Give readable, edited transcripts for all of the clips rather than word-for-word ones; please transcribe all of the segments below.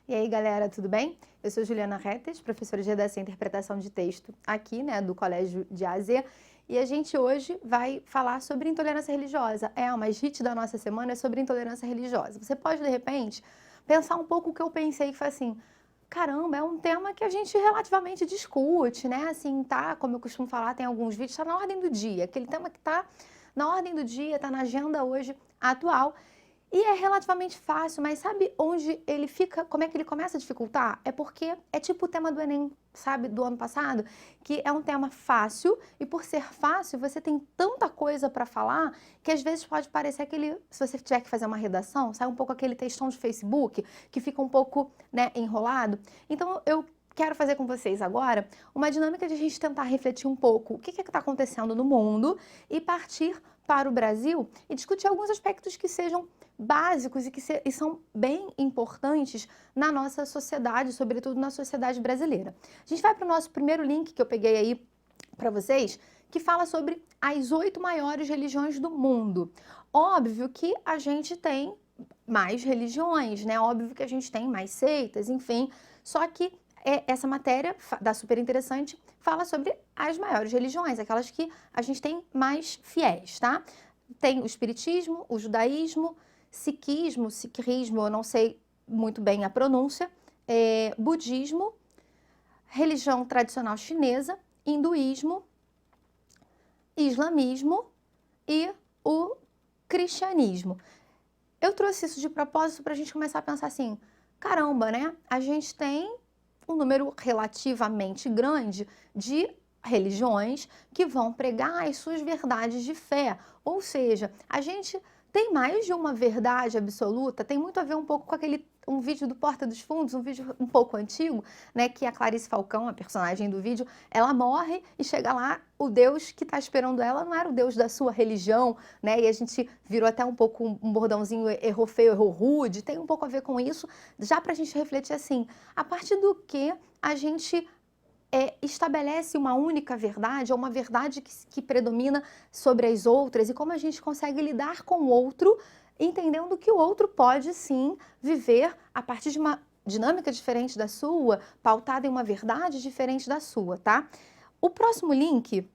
E aí, galera, tudo bem? Eu sou Juliana Retes, professora de Redação e Interpretação de Texto aqui, do Colégio de AZ, e a gente hoje vai falar sobre intolerância religiosa. O mais hit da nossa semana é sobre intolerância religiosa. Você pode, de repente, pensar um pouco o que eu pensei, que foi assim, caramba, é um tema que a gente relativamente discute, né? Assim, tá, como eu costumo falar, tem alguns vídeos, tá na ordem do dia, aquele tema que tá na ordem do dia, tá na agenda hoje atual. E é relativamente fácil, mas sabe onde ele fica, como é que ele começa a dificultar? É porque é tipo o tema do Enem, sabe, do ano passado, que é um tema fácil e por ser fácil você tem tanta coisa para falar que às vezes pode parecer aquele, se você tiver que fazer uma redação, sai um pouco aquele textão de Facebook que fica um pouco, enrolado. Então eu quero fazer com vocês agora uma dinâmica de a gente tentar refletir um pouco o que está acontecendo no mundo e partir para o Brasil e discutir alguns aspectos que sejam básicos e são bem importantes na nossa sociedade, sobretudo na sociedade brasileira. A gente vai para o nosso primeiro link que eu peguei aí para vocês, que fala sobre as 8 maiores religiões do mundo. Óbvio que a gente tem mais religiões, né? Óbvio que a gente tem mais seitas, enfim, só que essa matéria da Super Interessante fala sobre as maiores religiões, aquelas que a gente tem mais fiéis, tá? Tem o espiritismo, o judaísmo, sikhismo, eu não sei muito bem a pronúncia, budismo, religião tradicional chinesa, hinduísmo, islamismo e o cristianismo. Eu trouxe isso de propósito para a gente começar a pensar assim, caramba, né? A gente tem um número relativamente grande de religiões que vão pregar as suas verdades de fé. Ou seja, a gente tem mais de uma verdade absoluta, tem muito a ver um pouco com um vídeo do Porta dos Fundos, um vídeo um pouco antigo, né, que a Clarice Falcão, a personagem do vídeo, ela morre e chega lá, o Deus que está esperando ela não era o Deus da sua religião, né, e a gente virou até um pouco um bordãozinho, errou feio, errou rude, tem um pouco a ver com isso, já para a gente refletir assim, a partir do que a gente estabelece uma única verdade, ou uma verdade que predomina sobre as outras, e como a gente consegue lidar com o outro, entendendo que o outro pode sim viver a partir de uma dinâmica diferente da sua, pautada em uma verdade diferente da sua, tá? O próximo link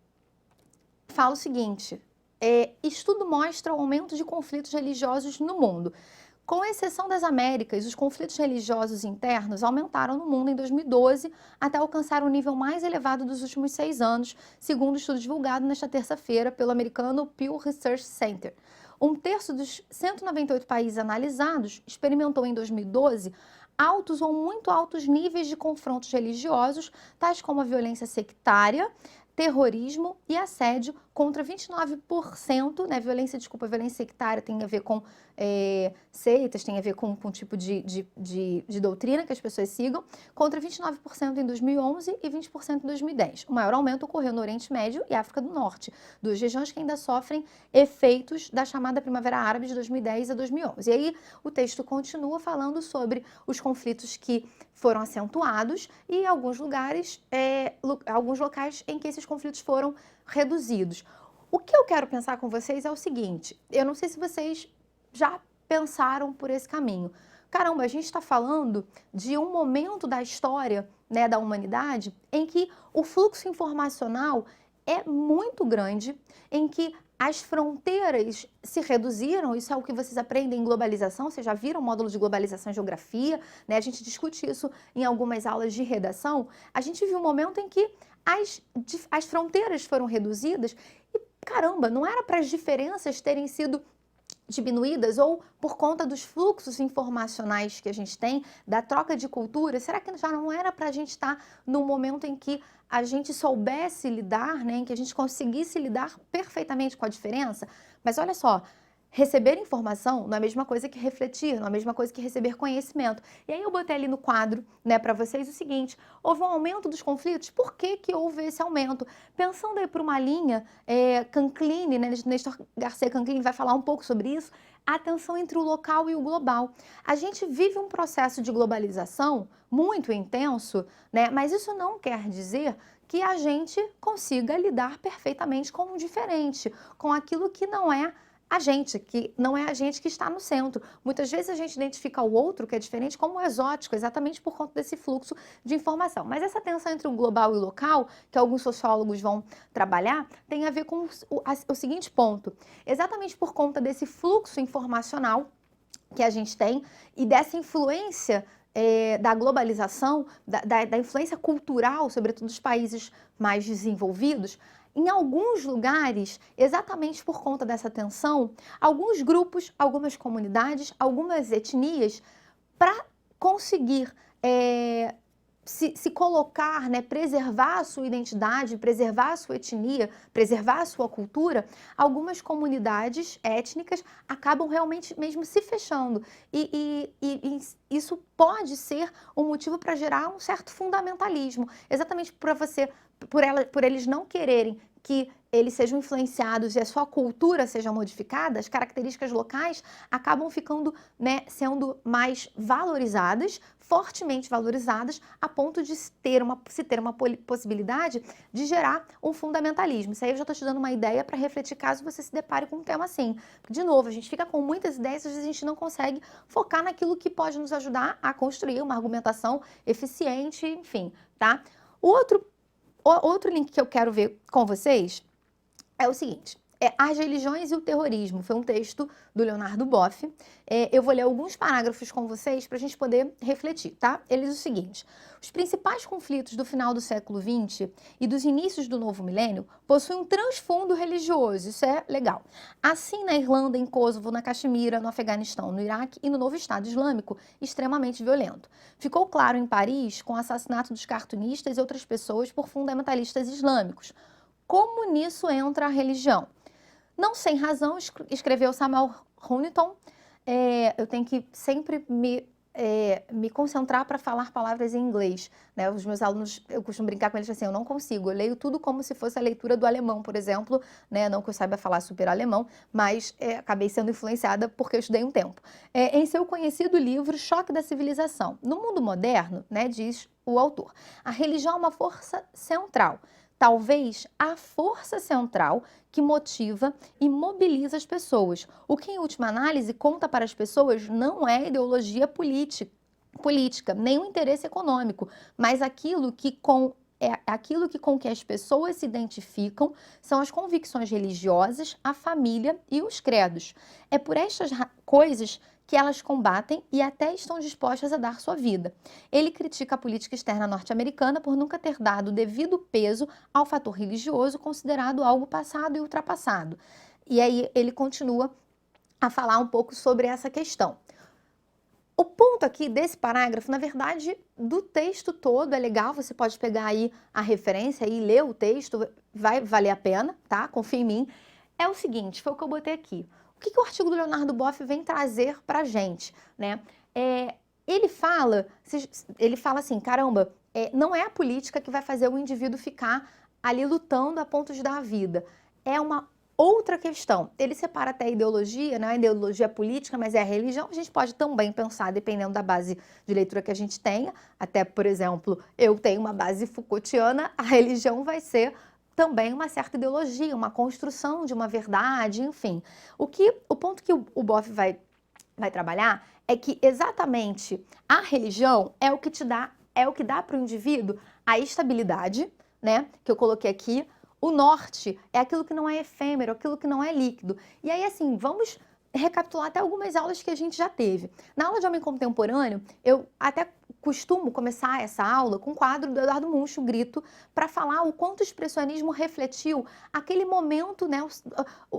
fala o seguinte, estudo mostra o aumento de conflitos religiosos no mundo. Com exceção das Américas, os conflitos religiosos internos aumentaram no mundo em 2012 até alcançar o nível mais elevado dos últimos 6 anos, segundo o estudo divulgado nesta terça-feira pelo americano Pew Research Center. Um terço dos 198 países analisados experimentou em 2012 altos ou muito altos níveis de confrontos religiosos, tais como a violência sectária, terrorismo e assédio, contra 29%, violência sectária tem a ver com seitas, tem a ver com o tipo de doutrina que as pessoas sigam, contra 29% em 2011 e 20% em 2010. O maior aumento ocorreu no Oriente Médio e África do Norte, duas regiões que ainda sofrem efeitos da chamada Primavera Árabe de 2010 a 2011. E aí o texto continua falando sobre os conflitos que foram acentuados e alguns lugares, alguns locais em que esses conflitos foram reduzidos. O que eu quero pensar com vocês é o seguinte, eu não sei se vocês já pensaram por esse caminho. Caramba, a gente está falando de um momento da história, da humanidade em que o fluxo informacional é muito grande, em que as fronteiras se reduziram, isso é o que vocês aprendem em globalização, vocês já viram o módulo de globalização e geografia, a gente discute isso em algumas aulas de redação. A gente viu um momento em que as fronteiras foram reduzidas e, caramba, não era para as diferenças terem sido diminuídas ou por conta dos fluxos informacionais que a gente tem, da troca de cultura, será que já não era para a gente estar num momento em que a gente soubesse lidar, em que a gente conseguisse lidar perfeitamente com a diferença? Mas olha só, receber informação não é a mesma coisa que refletir, não é a mesma coisa que receber conhecimento. E aí eu botei ali no quadro, para vocês o seguinte, houve um aumento dos conflitos, por que que houve esse aumento? Pensando aí por uma linha, Canclini, Nestor Garcia Canclini vai falar um pouco sobre isso, a tensão entre o local e o global. A gente vive um processo de globalização muito intenso, mas isso não quer dizer que a gente consiga lidar perfeitamente com o diferente, com aquilo que não é a gente, que não é a gente que está no centro. Muitas vezes a gente identifica o outro, que é diferente, como exótico, exatamente por conta desse fluxo de informação. Mas essa tensão entre o global e o local, que alguns sociólogos vão trabalhar, tem a ver com o seguinte ponto. Exatamente por conta desse fluxo informacional que a gente tem e dessa influência da globalização, da influência cultural, sobretudo dos países mais desenvolvidos, em alguns lugares, exatamente por conta dessa tensão, alguns grupos, algumas comunidades, algumas etnias, para conseguir se colocar, né, preservar a sua identidade, preservar a sua etnia, preservar a sua cultura, algumas comunidades étnicas acabam realmente mesmo se fechando. E isso pode ser um motivo para gerar um certo fundamentalismo, exatamente por eles não quererem que eles sejam influenciados e a sua cultura seja modificada, as características locais acabam ficando, né, sendo mais valorizadas, fortemente valorizadas, a ponto de se ter uma possibilidade de gerar um fundamentalismo. Isso aí eu já estou te dando uma ideia para refletir caso você se depare com um tema assim. De novo, a gente fica com muitas ideias, às vezes a gente não consegue focar naquilo que pode nos ajudar a construir uma argumentação eficiente, enfim, tá? Outro link que eu quero ver com vocês é o seguinte, As Religiões e o Terrorismo, foi um texto do Leonardo Boff. Eu vou ler alguns parágrafos com vocês para a gente poder refletir, tá? Ele diz o seguinte: os principais conflitos do final do século XX e dos inícios do novo milênio possuem um transfundo religioso, isso é legal. Assim, na Irlanda, em Kosovo, na Caxemira, no Afeganistão, no Iraque e no novo Estado Islâmico, extremamente violento. Ficou claro em Paris com o assassinato dos cartunistas e outras pessoas por fundamentalistas islâmicos. Como nisso entra a religião? Não sem razão, escreveu Samuel Huntington, eu tenho que sempre me concentrar para falar palavras em inglês, né? Os meus alunos, eu costumo brincar com eles assim, eu não consigo, eu leio tudo como se fosse a leitura do alemão, por exemplo, né? Não que eu saiba falar super alemão, mas acabei sendo influenciada porque eu estudei um tempo. Em seu conhecido livro Choque da Civilização, no mundo moderno, né, diz o autor, a religião é uma força central, talvez a força central que motiva e mobiliza as pessoas. O que, em última análise, conta para as pessoas não é ideologia política, nem o interesse econômico, mas aquilo que com que as pessoas se identificam são as convicções religiosas, a família e os credos. É por estas coisas que elas combatem e até estão dispostas a dar sua vida. Ele critica a política externa norte-americana por nunca ter dado devido peso ao fator religioso, considerado algo passado e ultrapassado. E aí ele continua a falar um pouco sobre essa questão. O ponto aqui desse parágrafo, na verdade, do texto todo, é legal, você pode pegar aí a referência e ler o texto, vai valer a pena, tá? Confia em mim. É o seguinte, foi o que eu botei aqui. O que o artigo do Leonardo Boff vem trazer para a gente, né? Ele fala assim, caramba, não é a política que vai fazer o indivíduo ficar ali lutando a ponto de dar a vida. É uma outra questão. Ele separa até a ideologia, não é a ideologia política, mas é a religião. A gente pode também pensar, dependendo da base de leitura que a gente tenha, até, por exemplo, eu tenho uma base Foucaultiana, a religião vai ser também uma certa ideologia, uma construção de uma verdade, enfim. O ponto que o Boff vai trabalhar é que exatamente a religião é o que dá para o indivíduo a estabilidade, né, que eu coloquei aqui. O norte é aquilo que não é efêmero, aquilo que não é líquido. E aí, assim, vamos recapitular até algumas aulas que a gente já teve. Na aula de Homem Contemporâneo, eu até costumo começar essa aula com o quadro do Eduardo Munch, o Grito, para falar o quanto o expressionismo refletiu aquele momento, né,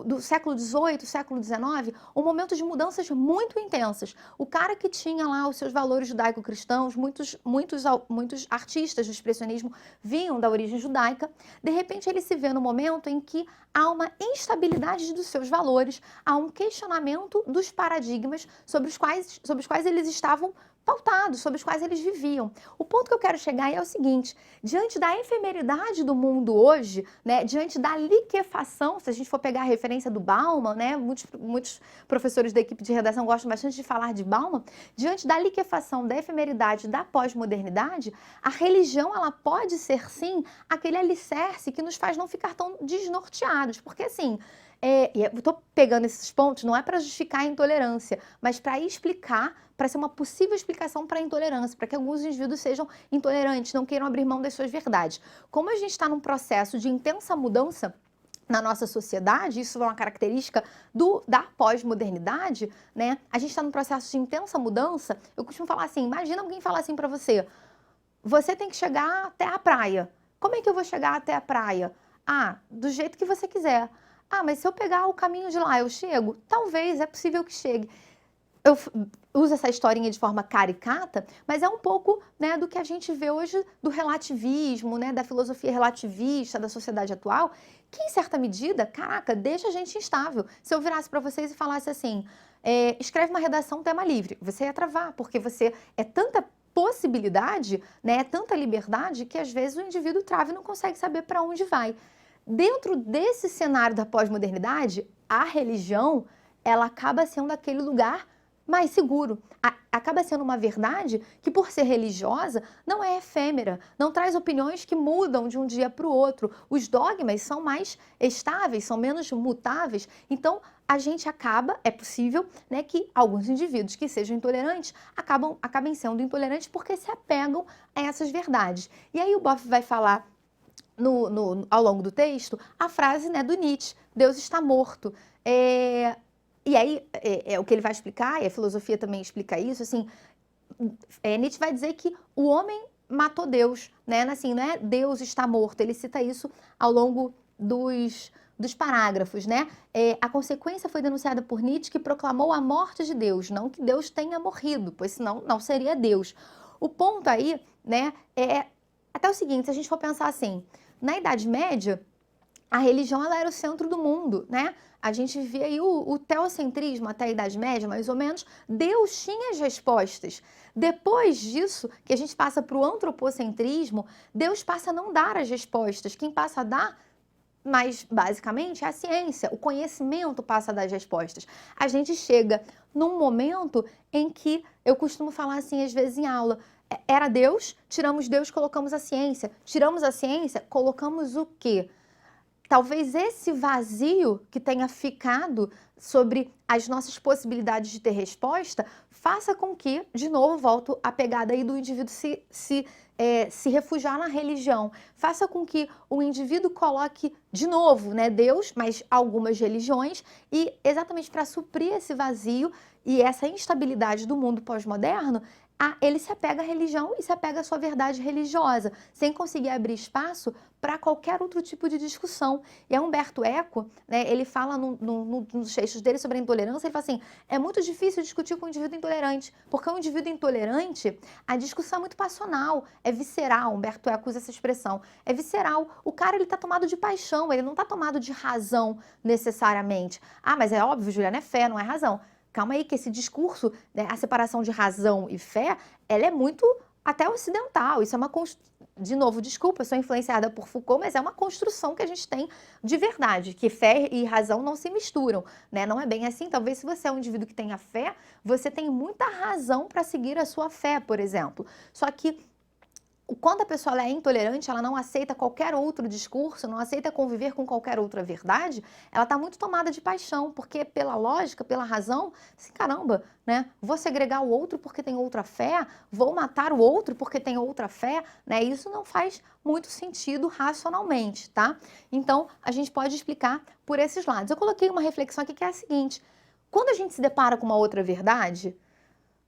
do século XVIII, século XIX, um momento de mudanças muito intensas. O cara que tinha lá os seus valores judaico-cristãos, muitos artistas do expressionismo vinham da origem judaica, de repente ele se vê no momento em que há uma instabilidade dos seus valores, há um questionamento dos paradigmas sobre os quais eles estavam pautados, sobre os quais eles viviam. O ponto que eu quero chegar é o seguinte, diante da efemeridade do mundo hoje, né, diante da liquefação, se a gente for pegar a referência do Bauman, né, muitos professores da equipe de redação gostam bastante de falar de Bauman, diante da liquefação, da efemeridade, da pós-modernidade, a religião, ela pode ser, sim, aquele alicerce que nos faz não ficar tão desnorteados, porque assim, E eu tô pegando esses pontos, não é para justificar a intolerância, mas para explicar, para ser uma possível explicação para a intolerância, para que alguns indivíduos sejam intolerantes, não queiram abrir mão das suas verdades. Como a gente está num processo de intensa mudança na nossa sociedade, isso é uma característica da pós-modernidade, né? A gente está num processo de intensa mudança. Eu costumo falar assim, imagina alguém falar assim para você, você tem que chegar até a praia. Como é que eu vou chegar até a praia? Ah, do jeito que você quiser. Ah, mas se eu pegar o caminho de lá, eu chego? Talvez, é possível que chegue. Eu uso essa historinha de forma caricata, mas é um pouco, né, do que a gente vê hoje do relativismo, né, da filosofia relativista da sociedade atual, que em certa medida, caraca, deixa a gente instável. Se eu virasse para vocês e falasse assim, escreve uma redação tema livre, você ia travar, porque você é tanta possibilidade, né, é tanta liberdade que às vezes o indivíduo trava e não consegue saber para onde vai. Dentro desse cenário da pós-modernidade, a religião, ela acaba sendo aquele lugar mais seguro. Acaba sendo uma verdade que, por ser religiosa, não é efêmera, não traz opiniões que mudam de um dia para o outro. Os dogmas são mais estáveis, são menos mutáveis. Então, a gente é possível, né, que alguns indivíduos que sejam intolerantes acabem sendo intolerantes porque se apegam a essas verdades. E aí o Boff vai falar ao longo do texto a frase, né, do Nietzsche, Deus está morto. E aí, o que ele vai explicar, e a filosofia também explica isso, assim, Nietzsche vai dizer que o homem matou Deus, né? Assim, não é Deus está morto, ele cita isso ao longo dos parágrafos, né? A consequência foi denunciada por Nietzsche, que proclamou a morte de Deus, não que Deus tenha morrido, pois senão não seria Deus. O ponto aí, né, é até o seguinte, se a gente for pensar assim, na Idade Média, a religião ela era o centro do mundo, né? A gente via aí o teocentrismo até a Idade Média, mais ou menos. Deus tinha as respostas. Depois disso, que a gente passa para o antropocentrismo, Deus passa a não dar as respostas. Quem passa a dar, mais basicamente, é a ciência. O conhecimento passa a dar as respostas. A gente chega num momento em que, eu costumo falar assim, às vezes em aula, era Deus, tiramos Deus, colocamos a ciência. Tiramos a ciência, colocamos o quê? Talvez esse vazio que tenha ficado sobre as nossas possibilidades de ter resposta faça com que, de novo, volto à pegada aí do indivíduo se refugiar na religião, faça com que o indivíduo coloque de novo, né, Deus, mas algumas religiões, e exatamente para suprir esse vazio e essa instabilidade do mundo pós-moderno, ele se apega à religião e se apega à sua verdade religiosa, sem conseguir abrir espaço para qualquer outro tipo de discussão. E a Humberto Eco, né, ele fala nos textos dele sobre a intolerância, ele fala assim, é muito difícil discutir com um indivíduo intolerante, porque um indivíduo intolerante, a discussão é muito passional, é visceral, Humberto Eco usa essa expressão, é visceral. O cara, ele está tomado de paixão, ele não está tomado de razão necessariamente. Ah, mas é óbvio, Juliana, é fé, não é razão. Calma aí que esse discurso, né, a separação de razão e fé, ela é muito até ocidental. Isso é uma de novo, desculpa, eu sou influenciada por Foucault, mas é uma construção que a gente tem de verdade, que fé e razão não se misturam, né? Não é bem assim. Talvez se você é um indivíduo que tenha fé, você tem muita razão para seguir a sua fé, por exemplo. Só que quando a pessoa é intolerante, ela não aceita qualquer outro discurso, não aceita conviver com qualquer outra verdade, ela está muito tomada de paixão, porque pela lógica, pela razão, assim, caramba, né? Vou segregar o outro porque tem outra fé, vou matar o outro porque tem outra fé, né? Isso não faz muito sentido racionalmente, tá? Então, a gente pode explicar por esses lados. Eu coloquei uma reflexão aqui que é a seguinte, quando a gente se depara com uma outra verdade,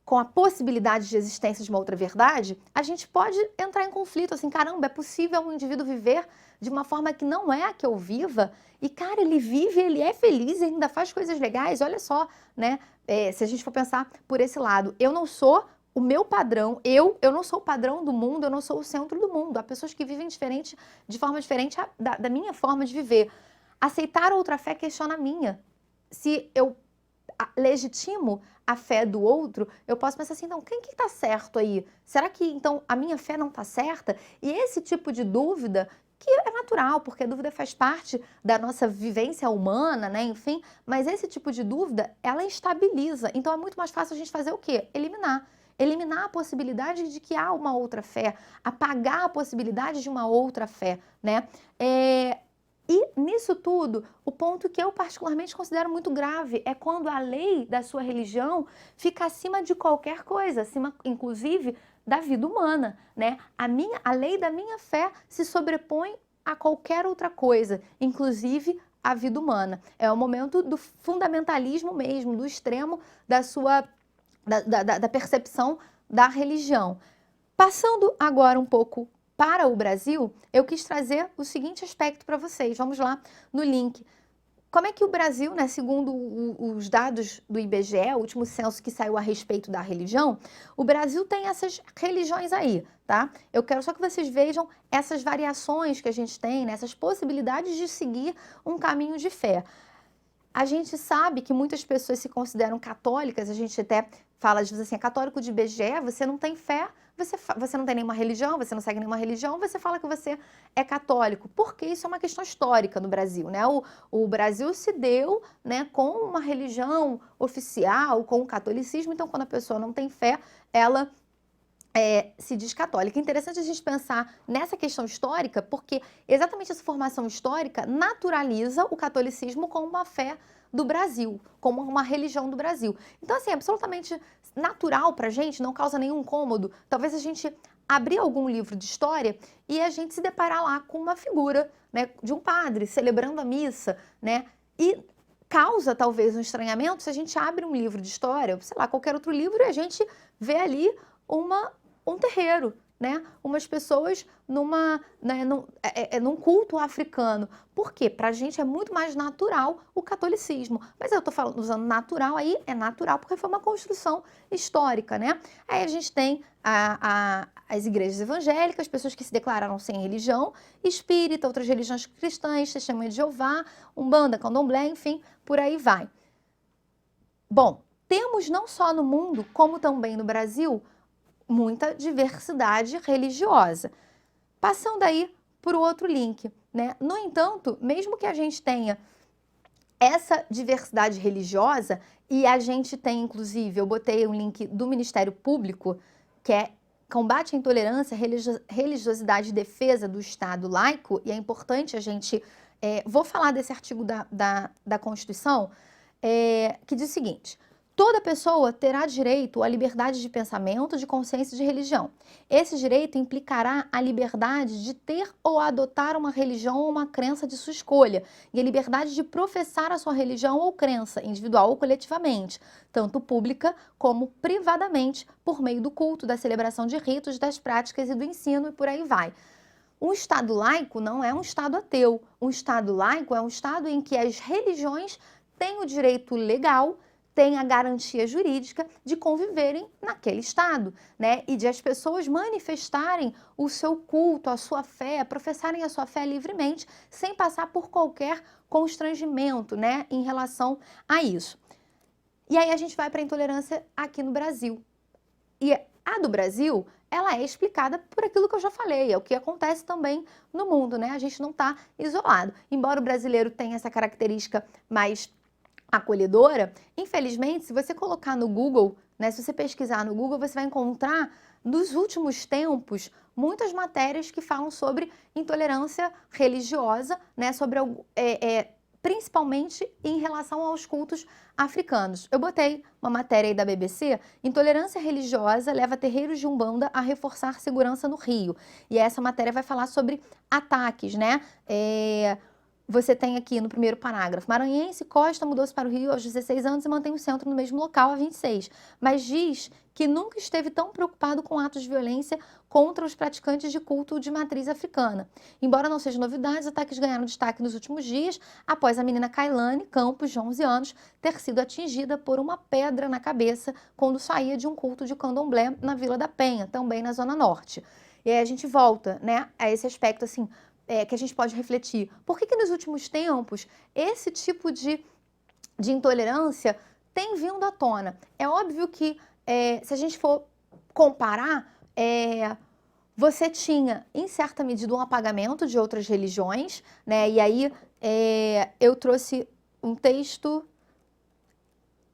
com a possibilidade de existência de uma outra verdade, a gente pode entrar em conflito, assim, caramba, é possível um indivíduo viver de uma forma que não é a que eu viva, e cara, ele vive, ele é feliz, ele ainda faz coisas legais, olha só, né, se a gente for pensar por esse lado, eu não sou o meu padrão, eu não sou o padrão do mundo, eu não sou o centro do mundo, há pessoas que vivem de forma diferente da minha forma de viver. Aceitar outra fé questiona a minha. Se eu legitimo a fé do outro, eu posso pensar assim, então, quem que está certo aí? Será que, então, a minha fé não está certa? E esse tipo de dúvida, que é natural, porque a dúvida faz parte da nossa vivência humana, né, enfim, mas esse tipo de dúvida, ela estabiliza. Então, é muito mais fácil a gente fazer o quê? Eliminar a possibilidade de que há uma outra fé, apagar a possibilidade de uma outra fé, né? E nisso tudo, o ponto que eu particularmente considero muito grave é quando a lei da sua religião fica acima de qualquer coisa, acima inclusive da vida humana, né? A lei da minha fé se sobrepõe a qualquer outra coisa, inclusive a vida humana. É o momento do fundamentalismo mesmo, do extremo da percepção da religião. Passando agora um pouco para o Brasil, eu quis trazer o seguinte aspecto para vocês. Vamos lá no link. Como é que o Brasil, né, segundo os dados do IBGE, o último censo que saiu a respeito da religião, o Brasil tem essas religiões aí, tá? Eu quero só que vocês vejam essas variações que a gente tem, né, essas possibilidades de seguir um caminho de fé. A gente sabe que muitas pessoas se consideram católicas, a gente até fala, às vezes assim, é católico de IBGE, você não tem fé, você não tem nenhuma religião, você não segue nenhuma religião, você fala que você é católico, porque isso é uma questão histórica no Brasil, né? O Brasil se deu, né, com uma religião oficial, com o catolicismo, então quando a pessoa não tem fé, ela se diz católica. É interessante a gente pensar nessa questão histórica, porque exatamente essa formação histórica naturaliza o catolicismo como uma fé do Brasil, como uma religião do Brasil. Então, assim, é absolutamente natural pra gente, não causa nenhum incômodo, talvez a gente abrir algum livro de história e a gente se deparar lá com uma figura, né, de um padre celebrando a missa, né, e causa talvez um estranhamento se a gente abre um livro de história, sei lá, qualquer outro livro, e a gente vê ali um terreiro, né? Umas pessoas num culto africano. Por quê? Pra gente é muito mais natural o catolicismo. Mas eu tô falando, usando natural, aí é natural porque foi uma construção histórica, né? Aí a gente tem as igrejas evangélicas, pessoas que se declararam sem religião, espírita, outras religiões cristãs, Testemunha de Jeová, Umbanda, Candomblé, enfim, por aí vai. Bom, temos não só no mundo, como também no Brasil, muita diversidade religiosa. Passando aí para o outro link, né? No entanto, mesmo que a gente tenha essa diversidade religiosa, e a gente tem, inclusive, eu botei um link do Ministério Público, que é Combate à Intolerância, Religiosidade e Defesa do Estado Laico, e é importante a gente... vou falar desse artigo da Constituição, que diz o seguinte: toda pessoa terá direito à liberdade de pensamento, de consciência e de religião. Esse direito implicará a liberdade de ter ou adotar uma religião ou uma crença de sua escolha, e a liberdade de professar a sua religião ou crença, individual ou coletivamente, tanto pública como privadamente, por meio do culto, da celebração de ritos, das práticas e do ensino, e por aí vai. Um Estado laico não é um Estado ateu. Um Estado laico é um Estado em que as religiões têm o direito legal, tem a garantia jurídica de conviverem naquele estado, né? E de as pessoas manifestarem o seu culto, a sua fé, professarem a sua fé livremente, sem passar por qualquer constrangimento, né, em relação a isso. E aí a gente vai para a intolerância aqui no Brasil. E a do Brasil, ela é explicada por aquilo que eu já falei, é o que acontece também no mundo, né? A gente não está isolado. Embora o brasileiro tenha essa característica mais acolhedora, infelizmente, se você colocar no Google, né, se você pesquisar no Google, você vai encontrar, nos últimos tempos, muitas matérias que falam sobre intolerância religiosa, né, sobre principalmente em relação aos cultos africanos. Eu botei uma matéria aí da BBC, intolerância religiosa leva terreiros de Umbanda a reforçar segurança no Rio. E essa matéria vai falar sobre ataques, né? Você tem aqui no primeiro parágrafo: maranhense Costa mudou-se para o Rio aos 16 anos e mantém o centro no mesmo local há 26, mas diz que nunca esteve tão preocupado com atos de violência contra os praticantes de culto de matriz africana. Embora não seja novidade, os ataques ganharam destaque nos últimos dias após a menina Kailane Campos, de 11 anos, ter sido atingida por uma pedra na cabeça quando saía de um culto de candomblé na Vila da Penha, também na Zona Norte. E aí a gente volta, né, a esse aspecto assim, que a gente pode refletir. Por que nos últimos tempos esse tipo de intolerância tem vindo à tona? É óbvio que, se a gente for comparar, você tinha, em certa medida, um apagamento de outras religiões, né? E aí eu trouxe um texto...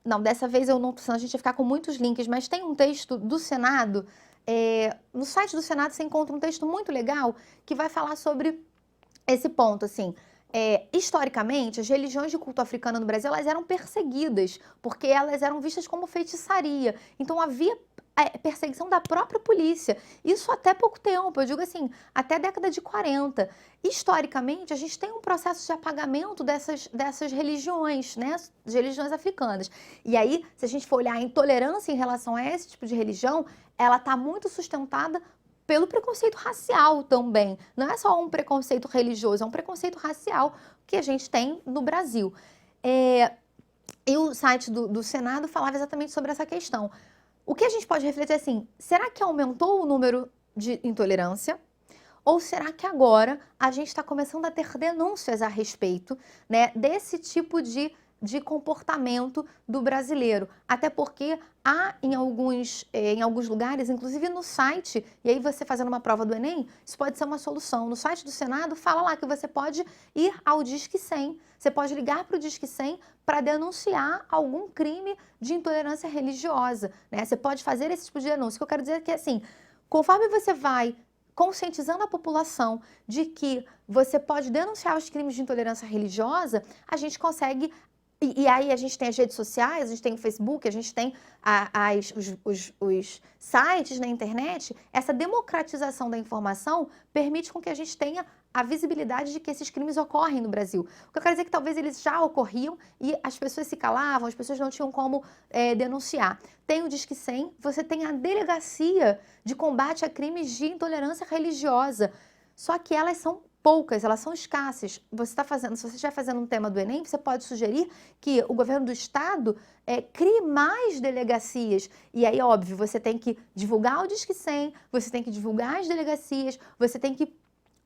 Não, dessa vez eu não, senão a gente vai ficar com muitos links, mas tem um texto do Senado. No site do Senado você encontra um texto muito legal que vai falar sobre esse ponto, assim, Historicamente, as religiões de culto africano no Brasil, elas eram perseguidas, porque elas eram vistas como feitiçaria. Então havia perseguição da própria polícia. Isso até pouco tempo, eu digo assim, até a década de 40. Historicamente, a gente tem um processo de apagamento dessas religiões, né? De religiões africanas. E aí, se a gente for olhar a intolerância em relação a esse tipo de religião, ela está muito sustentada pelo preconceito racial também. Não é só um preconceito religioso, é um preconceito racial que a gente tem no Brasil. E o site do Senado falava exatamente sobre essa questão. O que a gente pode refletir é assim, será que aumentou o número de intolerância? Ou será que agora a gente está começando a ter denúncias a respeito, né, desse tipo de comportamento do brasileiro? Até porque há em alguns lugares, inclusive no site, e aí você fazendo uma prova do Enem, isso pode ser uma solução. No site do Senado, fala lá que você pode ir ao Disque 100. Você pode ligar para o Disque 100 para denunciar algum crime de intolerância religiosa, né? Você pode fazer esse tipo de denúncia. O que eu quero dizer é que, assim, conforme você vai conscientizando a população de que você pode denunciar os crimes de intolerância religiosa, a gente consegue. E aí a gente tem as redes sociais, a gente tem o Facebook, a gente tem os sites na internet. Essa democratização da informação permite com que a gente tenha a visibilidade de que esses crimes ocorrem no Brasil. O que eu quero dizer é que talvez eles já ocorriam e as pessoas se calavam, as pessoas não tinham como denunciar. Tem o Disque 100, você tem a Delegacia de Combate a Crimes de Intolerância Religiosa, só que elas são poucas, elas são escassas. Se você estiver fazendo um tema do Enem, você pode sugerir que o governo do estado crie mais delegacias. E aí, óbvio, você tem que divulgar o Disque 100, você tem que divulgar as delegacias, você tem que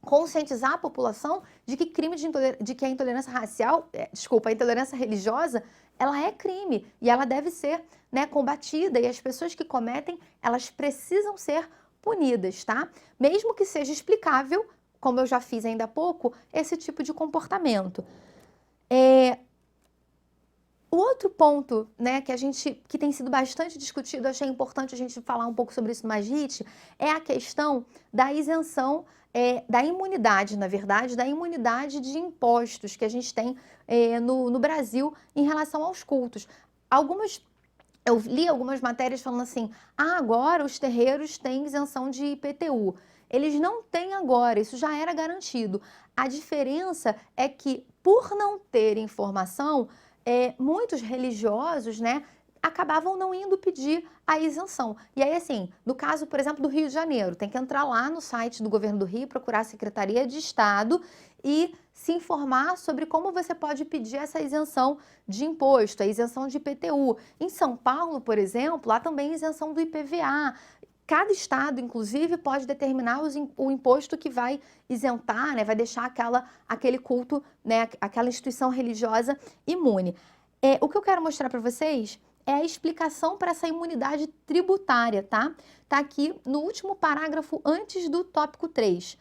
conscientizar a população de que a intolerância racial, a intolerância religiosa, ela é crime e ela deve ser, né, combatida. E as pessoas que cometem, elas precisam ser punidas, tá? Mesmo que seja explicável, como eu já fiz ainda há pouco, esse tipo de comportamento. O outro ponto, né, que tem sido bastante discutido, achei importante a gente falar um pouco sobre isso no Mais Hit, é a questão da isenção, da imunidade, na verdade, da imunidade de impostos que a gente tem no Brasil em relação aos cultos. Eu li algumas matérias falando assim, agora os terreiros têm isenção de IPTU. Eles não têm agora, isso já era garantido. A diferença é que, por não ter informação, muitos religiosos, né, acabavam não indo pedir a isenção. E aí, assim, no caso, por exemplo, do Rio de Janeiro, tem que entrar lá no site do governo do Rio, procurar a Secretaria de Estado e se informar sobre como você pode pedir essa isenção de imposto, a isenção de IPTU. Em São Paulo, por exemplo, há também isenção do IPVA. Cada estado, inclusive, pode determinar o imposto que vai isentar, né, vai deixar aquele culto, né, aquela instituição religiosa imune. O que eu quero mostrar para vocês é a explicação para essa imunidade tributária, tá? Tá aqui no último parágrafo antes do tópico 3.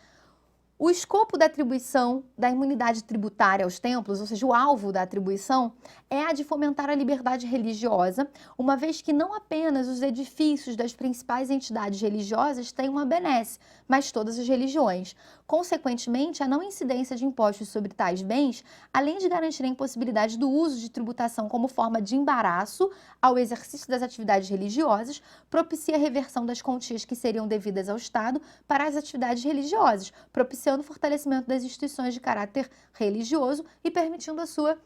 O escopo da atribuição da imunidade tributária aos templos, ou seja, o alvo da atribuição, é a de fomentar a liberdade religiosa, uma vez que não apenas os edifícios das principais entidades religiosas têm uma benesse, mas todas as religiões. Consequentemente, a não incidência de impostos sobre tais bens, além de garantir a impossibilidade do uso de tributação como forma de embaraço ao exercício das atividades religiosas, propicia a reversão das quantias que seriam devidas ao Estado para as atividades religiosas, propiciando o fortalecimento das instituições de caráter religioso e permitindo a sua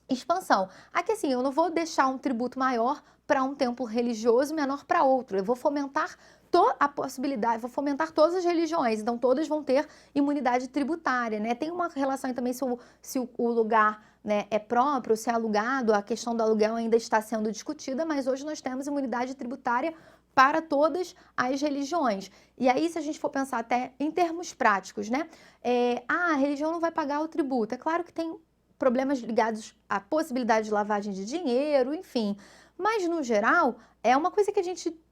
expansão. Aqui, assim, eu não vou deixar um tributo maior para um templo religioso e menor para outro. Eu vou fomentar a possibilidade, vou fomentar todas as religiões, então todas vão ter imunidade tributária, né? Tem uma relação aí também se o lugar, né, é próprio, se é alugado, a questão do aluguel ainda está sendo discutida, mas hoje nós temos imunidade tributária para todas as religiões. E aí, se a gente for pensar até em termos práticos, né? A religião não vai pagar o tributo. É claro que tem problemas ligados à possibilidade de lavagem de dinheiro, enfim. Mas, no geral, é uma coisa que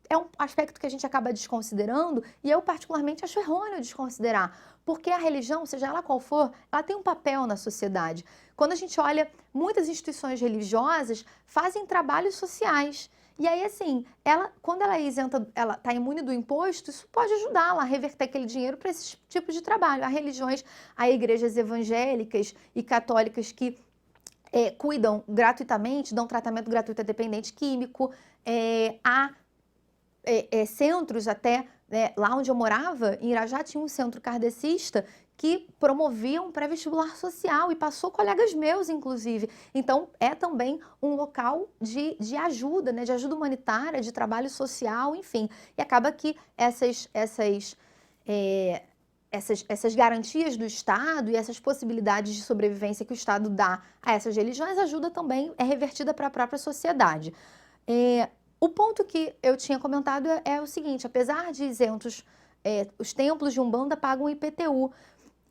é um aspecto que a gente acaba desconsiderando e eu, particularmente, acho errôneo desconsiderar. Porque a religião, seja ela qual for, ela tem um papel na sociedade. Quando a gente olha, muitas instituições religiosas fazem trabalhos sociais. E aí, assim, quando ela é isenta, ela está imune do imposto, isso pode ajudá-la a reverter aquele dinheiro para esse tipo de trabalho. Há religiões, há igrejas evangélicas e católicas que cuidam gratuitamente, dão tratamento gratuito a dependente químico, há centros até, né, lá onde eu morava, em Irajá, tinha um centro kardecista que promovia um pré-vestibular social e passou colegas meus, inclusive. Então, é também um local de ajuda, né, de ajuda humanitária, de trabalho social, enfim. E acaba que essas garantias do Estado e essas possibilidades de sobrevivência que o Estado dá a essas religiões ajuda também, é revertida para a própria sociedade. O ponto que eu tinha comentado é o seguinte: apesar de isentos, os templos de Umbanda pagam IPTU.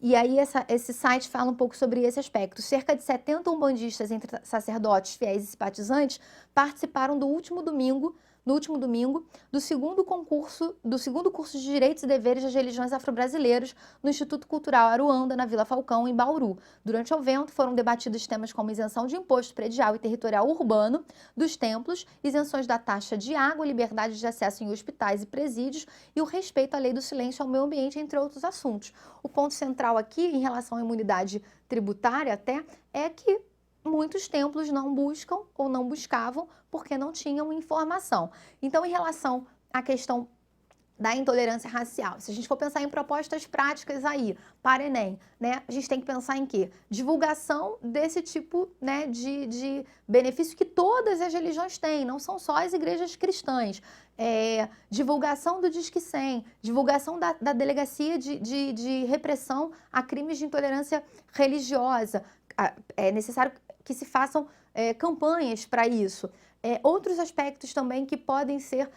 E aí esse site fala um pouco sobre esse aspecto. Cerca de 70 umbandistas, entre sacerdotes, fiéis e simpatizantes, participaram no último domingo, do segundo curso de Direitos e Deveres das Religiões Afro-Brasileiras no Instituto Cultural Aruanda, na Vila Falcão, em Bauru. Durante o evento foram debatidos temas como isenção de imposto predial e territorial urbano dos templos, isenções da taxa de água, liberdade de acesso em hospitais e presídios e o respeito à lei do silêncio ao meio ambiente, entre outros assuntos. O ponto central aqui, em relação à imunidade tributária até, é que muitos templos não buscam ou não buscavam porque não tinham informação. Então, em relação à questão da intolerância racial, se a gente for pensar em propostas práticas aí para Enem, né, a gente tem que pensar em quê? Divulgação desse tipo, né, de benefício que todas as religiões têm, não são só as igrejas cristãs. Divulgação do Disque 100, divulgação da delegacia de repressão a crimes de intolerância religiosa. É necessário que se façam campanhas para isso. Outros aspectos também que podem ser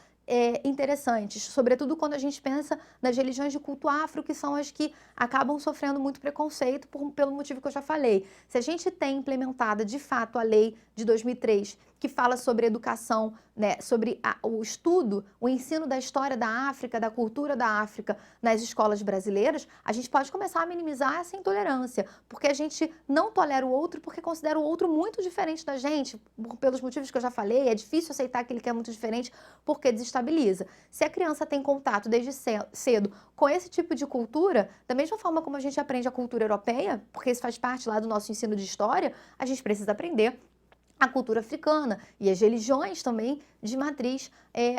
interessantes, sobretudo quando a gente pensa nas religiões de culto afro, que são as que acabam sofrendo muito preconceito pelo motivo que eu já falei. Se a gente tem implementada de fato a lei de 2003, que fala sobre educação, né, sobre o estudo, o ensino da história da África, da cultura da África nas escolas brasileiras, a gente pode começar a minimizar essa intolerância, porque a gente não tolera o outro porque considera o outro muito diferente da gente, pelos motivos que eu já falei, é difícil aceitar aquele que é muito diferente porque desestabiliza. Se a criança tem contato desde cedo com esse tipo de cultura, da mesma forma como a gente aprende a cultura europeia, porque isso faz parte lá do nosso ensino de história, a gente precisa aprender a cultura africana e as religiões também de matriz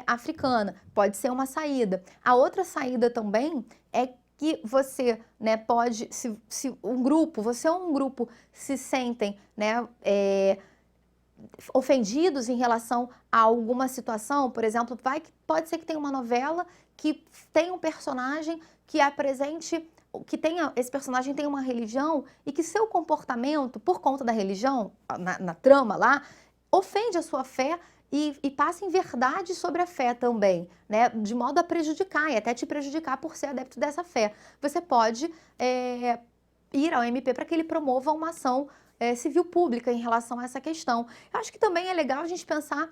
africana. Pode ser uma saída. A outra saída também é que você, né, pode, se um grupo, você ou um grupo se sentem, né, ofendidos em relação a alguma situação, por exemplo, pode ser que tenha uma novela que tenha um personagem que apresente, esse personagem tem uma religião e que seu comportamento, por conta da religião, na trama lá, ofende a sua fé e passa em verdade sobre a fé também, né? De modo a prejudicar e até te prejudicar por ser adepto dessa fé. Você pode ir ao MP para que ele promova uma ação civil pública em relação a essa questão. Eu acho que também é legal a gente pensar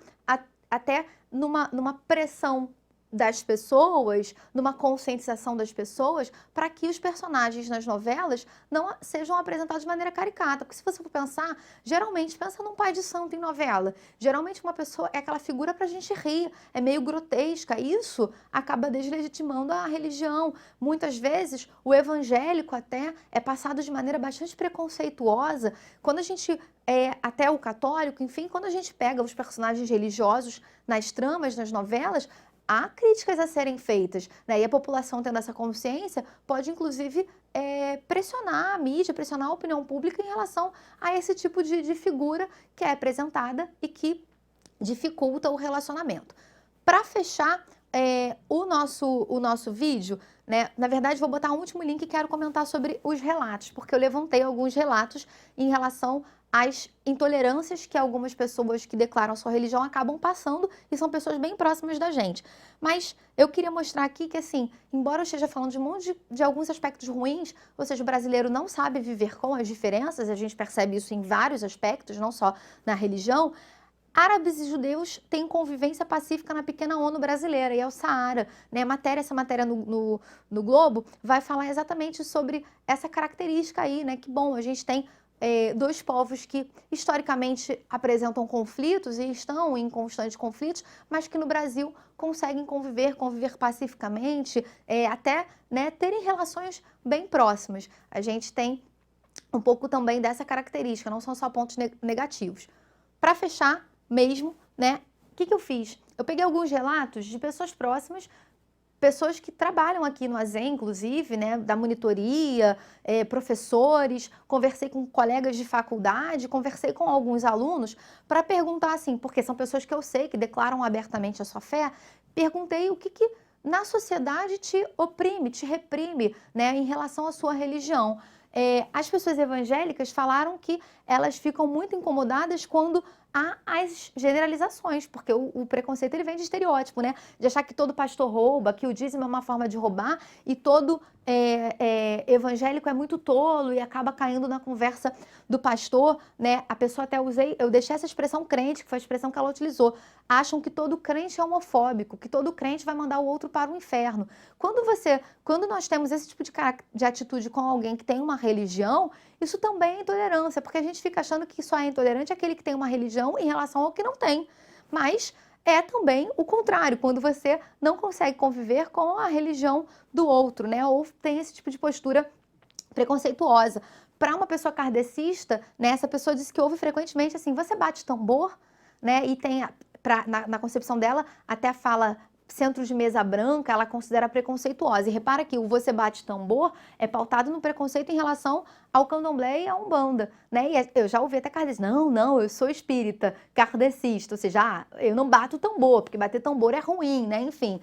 até numa pressão das pessoas, numa conscientização das pessoas, para que os personagens nas novelas não sejam apresentados de maneira caricata. Porque se você for pensar, geralmente, pensa num pai de santo em novela. Geralmente uma pessoa é aquela figura para a gente rir, é meio grotesca. Isso acaba deslegitimando a religião. Muitas vezes o evangélico até é passado de maneira bastante preconceituosa. Quando a gente até o católico, enfim, quando a gente pega os personagens religiosos nas tramas, nas novelas, há críticas a serem feitas, né? E a população tendo essa consciência pode, inclusive, pressionar a mídia, pressionar a opinião pública em relação a esse tipo de figura que é apresentada e que dificulta o relacionamento. Para fechar o nosso vídeo, né? Na verdade, vou botar um último link e quero comentar sobre os relatos, porque eu levantei alguns relatos em relação às intolerâncias que algumas pessoas que declaram sua religião acabam passando e são pessoas bem próximas da gente. Mas eu queria mostrar aqui que, assim, embora eu esteja falando de um monte de alguns aspectos ruins, ou seja, o brasileiro não sabe viver com as diferenças, a gente percebe isso em vários aspectos, não só na religião. Árabes e judeus têm convivência pacífica na pequena ONU brasileira e é o Saara, né? Essa matéria no Globo vai falar exatamente sobre essa característica aí, né? Que bom, a gente tem dois povos que historicamente apresentam conflitos e estão em constantes conflitos, mas que no Brasil conseguem conviver pacificamente, até, né, terem relações bem próximas. A gente tem um pouco também dessa característica, não são só pontos negativos. Para fechar mesmo, né, o que eu fiz? Eu peguei alguns relatos de pessoas próximas, pessoas que trabalham aqui no ASEM, inclusive, né, da monitoria, professores, conversei com colegas de faculdade, conversei com alguns alunos para perguntar assim, porque são pessoas que eu sei que declaram abertamente a sua fé, perguntei o que na sociedade te oprime, te reprime, né, em relação à sua religião. As pessoas evangélicas falaram que elas ficam muito incomodadas quando há as generalizações, porque o preconceito ele vem de estereótipo, né? De achar que todo pastor rouba, que o dízimo é uma forma de roubar e todo evangélico é muito tolo e acaba caindo na conversa do pastor, né? A pessoa até eu deixei essa expressão crente, que foi a expressão que ela utilizou. Acham que todo crente é homofóbico, que todo crente vai mandar o outro para o inferno. Quando nós temos esse tipo de atitude com alguém que tem uma religião, isso também é intolerância, porque a gente fica achando que só é intolerante aquele que tem uma religião em relação ao que não tem. Mas é também o contrário, quando você não consegue conviver com a religião do outro, né? Ou tem esse tipo de postura preconceituosa. Para uma pessoa kardecista, né, essa pessoa diz que ouve frequentemente assim, você bate tambor, né? E tem, na concepção dela, até fala centro de mesa branca, ela considera preconceituosa. E repara que o você bate tambor é pautado no preconceito em relação ao candomblé e à umbanda, né? E eu já ouvi até kardecista, não, eu sou espírita, kardecista, ou seja, eu não bato tambor, porque bater tambor é ruim, né? Enfim,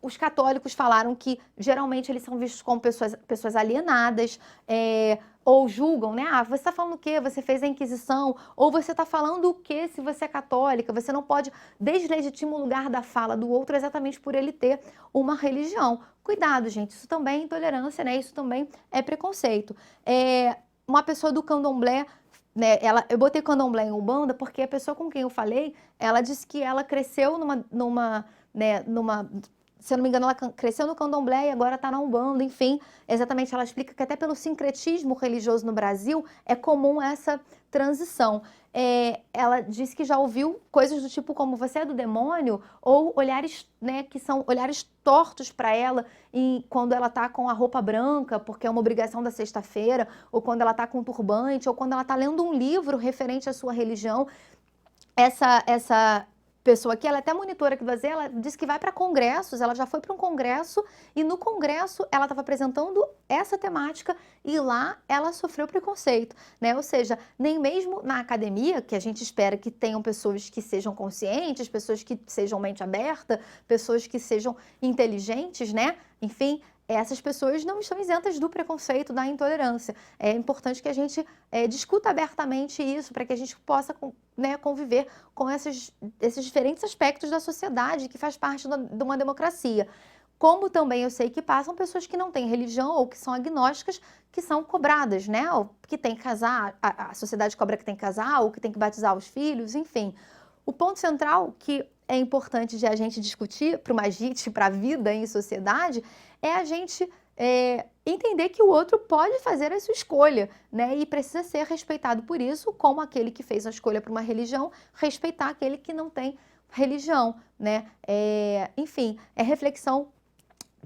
os católicos falaram que geralmente eles são vistos como pessoas alienadas, ou julgam, né? Ah, você está falando o quê? Você fez a Inquisição? Ou você está falando o quê se você é católica? Você não pode deslegitimar o lugar da fala do outro exatamente por ele ter uma religião. Cuidado, gente, isso também é intolerância, né? Isso também é preconceito. Uma pessoa do candomblé, né, eu botei candomblé em Umbanda porque a pessoa com quem eu falei, ela disse que ela cresceu se eu não me engano, ela cresceu no candomblé e agora está na Umbanda, enfim. Exatamente, ela explica que até pelo sincretismo religioso no Brasil é comum essa transição. Ela disse que já ouviu coisas do tipo como você é do demônio, ou olhares, né, que são olhares tortos para ela quando ela está com a roupa branca, porque é uma obrigação da sexta-feira, ou quando ela está com um turbante, ou quando ela está lendo um livro referente à sua religião. Essa pessoa aqui, ela é até monitora aqui do AZ, ela disse que vai para congressos, ela já foi para um congresso e no congresso ela estava apresentando essa temática e lá ela sofreu preconceito, né? Ou seja, nem mesmo na academia, que a gente espera que tenham pessoas que sejam conscientes, pessoas que sejam mente aberta, pessoas que sejam inteligentes, né? Enfim, essas pessoas não estão isentas do preconceito, da intolerância. É importante que a gente discuta abertamente isso, para que a gente possa, né, conviver com esses diferentes aspectos da sociedade que faz parte de uma democracia. Como também eu sei que passam pessoas que não têm religião ou que são agnósticas, que são cobradas, né? Ou que tem que casar, a sociedade cobra que tem que casar, ou que tem que batizar os filhos, enfim. O ponto central que é importante de a gente discutir para uma JIT, para a vida em sociedade, é a gente entender que o outro pode fazer a sua escolha, né? E precisa ser respeitado por isso, como aquele que fez a escolha para uma religião, respeitar aquele que não tem religião, né? Enfim, é reflexão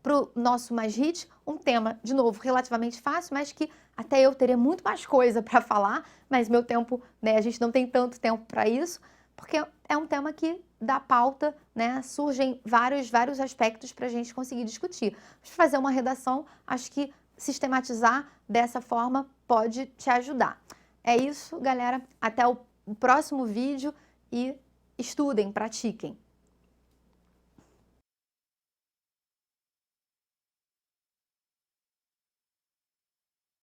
para o nosso Mais Hit, um tema, de novo, relativamente fácil, mas que até eu teria muito mais coisa para falar, mas meu tempo, né, a gente não tem tanto tempo para isso, porque é um tema que dá pauta, né, surgem vários aspectos para a gente conseguir discutir. Fazer uma redação, acho que sistematizar dessa forma pode te ajudar. É isso, galera. Até o próximo vídeo e estudem, pratiquem.